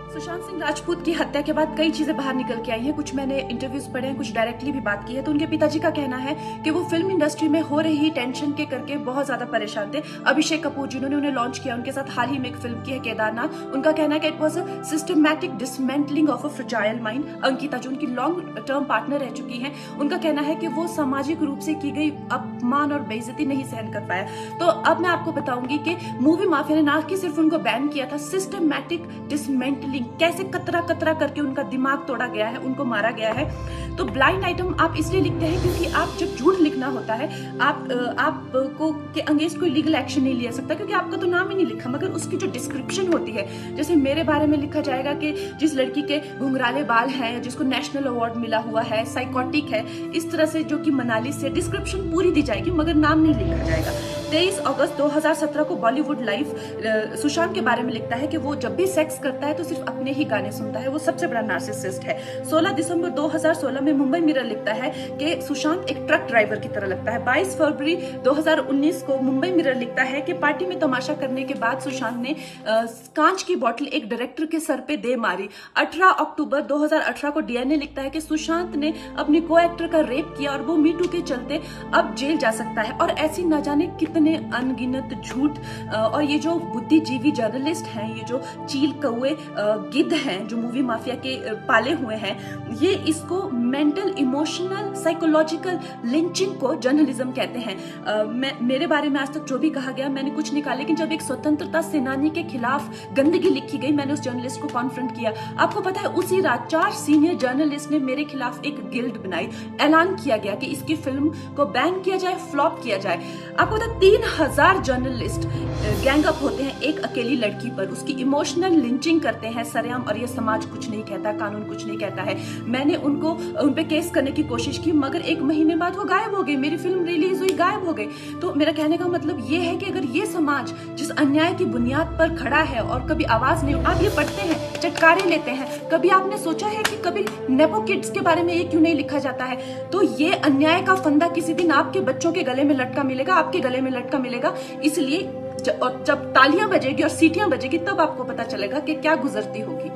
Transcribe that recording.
सुशांत सिंह राजपूत की हत्या के बाद कई चीजें बाहर निकल के आई हैं। कुछ मैंने इंटरव्यूज पढ़े हैं, कुछ डायरेक्टली भी बात की है। तो उनके पिताजी का कहना है कि वो फिल्म इंडस्ट्री में हो रही टेंशन के करके बहुत ज्यादा परेशान थे। अभिषेक कपूर जिन्होंने उन्हें लॉन्च किया, उनके साथ हाल ही में एक फिल्म की है केदारनाथ। उनका कहना है कि it was a systematic dismantling of a fragile mind. Ankita जो उनकी लॉन्ग टर्म पार्टनर रह चुकी है, उनका कहना है कि वो सामाजिक रूप से की गई अपमान और बेइज्जती नहीं सहन कर पाया। तो अब मैं आपको बताऊंगी कि मूवी माफिया ने ना कि सिर्फ उनको बैन किया था, सिस्टमैटिक डिसमेंटलिंग कैसे कतरा कतरा करके उनका दिमाग तोड़ा गया है, उनको मारा गया है। तो ब्लाइंड आइटम आप इसलिए लिखते हैं क्योंकि आप जब झूठ लिखना होता है, आपको के अगेंस्ट कोई लीगल एक्शन नहीं लिया सकता क्योंकि आपका तो नाम ही नहीं लिखा, मगर उसकी जो डिस्क्रिप्शन होती है, जैसे मेरे बारे में लिखा जाएगा कि जिस लड़की के घुंघराले बाल हैं, जिसको नेशनल अवार्ड मिला हुआ है, साइकोटिक है, इस तरह से जो कि मनाली से डिस्क्रिप्शन पूरी दी जाएगी मगर नाम नहीं लिखा जाएगा। 23 अगस्त 2017 को बॉलीवुड लाइव सुशांत के बारे में लिखता है कि वो जब भी सेक्स करता है तो सिर्फ अपने ही गाने सुनता है, वो सबसे बड़ा नार्सिसिस्ट है। 16 दिसंबर 2016 में मुंबई मिरर लिखता है कि सुशांत एक ट्रक ड्राइवर की तरह लगता है। 22 फरवरी 2019 को मुंबई मिरर लिखता है कि पार्टी में तमाशा करने के बाद सुशांत ने कांच की बोतल एक डायरेक्टर के सर पे दे मारी। 18 अक्टूबर 2018 को डीएनए लिखता है कि सुशांत ने अपने को एक्टर का रेप किया और वो मीटू के चलते अब जेल जा सकता है। और ऐसी न जाने कितने अनगिनत झूठ। और ये जो बुद्धिजीवी जर्नलिस्ट हैं, ये जो चील कौए गिद्ध हैं जो मूवी माफिया के पाले हुए हैं, ये इसको मेंटल इमोशनल साइकोलॉजिकल लिंचिंग को जर्नलिज्म कहते हैं। मेरे बारे में आज तक जो भी कहा गया मैंने कुछ नहीं कहा, लेकिन जब एक स्वतंत्रता सेनानी के खिलाफ गंदगी लिखी गई, मैंने उस जर्नलिस्ट को कॉन्फ्रंट किया। आपको पता है उसी रात 4 सीनियर जर्नलिस्ट ने मेरे खिलाफ एक गिल्ड बनाई, ऐलान किया गया कि इसकी फिल्म को बैन किया जाए, फ्लॉप किया जाए। आपको पता है 3000 जर्नलिस्ट गैंग अप होते हैं एक अकेली लड़की पर, उसकी इमोशनल लिंचिंग करते हैं सरेआम, और ये समाज कुछ नहीं कहता, कानून कुछ नहीं कहता है। मैंने उन पे केस करने की कोशिश की मगर 1 महीने बाद वो गायब हो गई, मेरी फिल्म रिलीज हुई, गायब हो गई। तो मेरा कहने का मतलब ये है कि अगर ये समाज जिस अन्याय की बुनियाद पर खड़ा है और कभी आवाज नहीं, आप ये पढ़ते हैं, चटकारे लेते हैं, कभी आपने सोचा है कि कभी नेपो किड्स के बारे में ये क्यों नहीं लिखा जाता है? तो ये अन्याय का फंदा किसी दिन आपके बच्चों के गले में लटका मिलेगा, आपके गले में लटका मिलेगा। इसलिए जब तालियां बजेगी और सीटियां बजेगी तब आपको पता चलेगा कि क्या गुजरती होगी।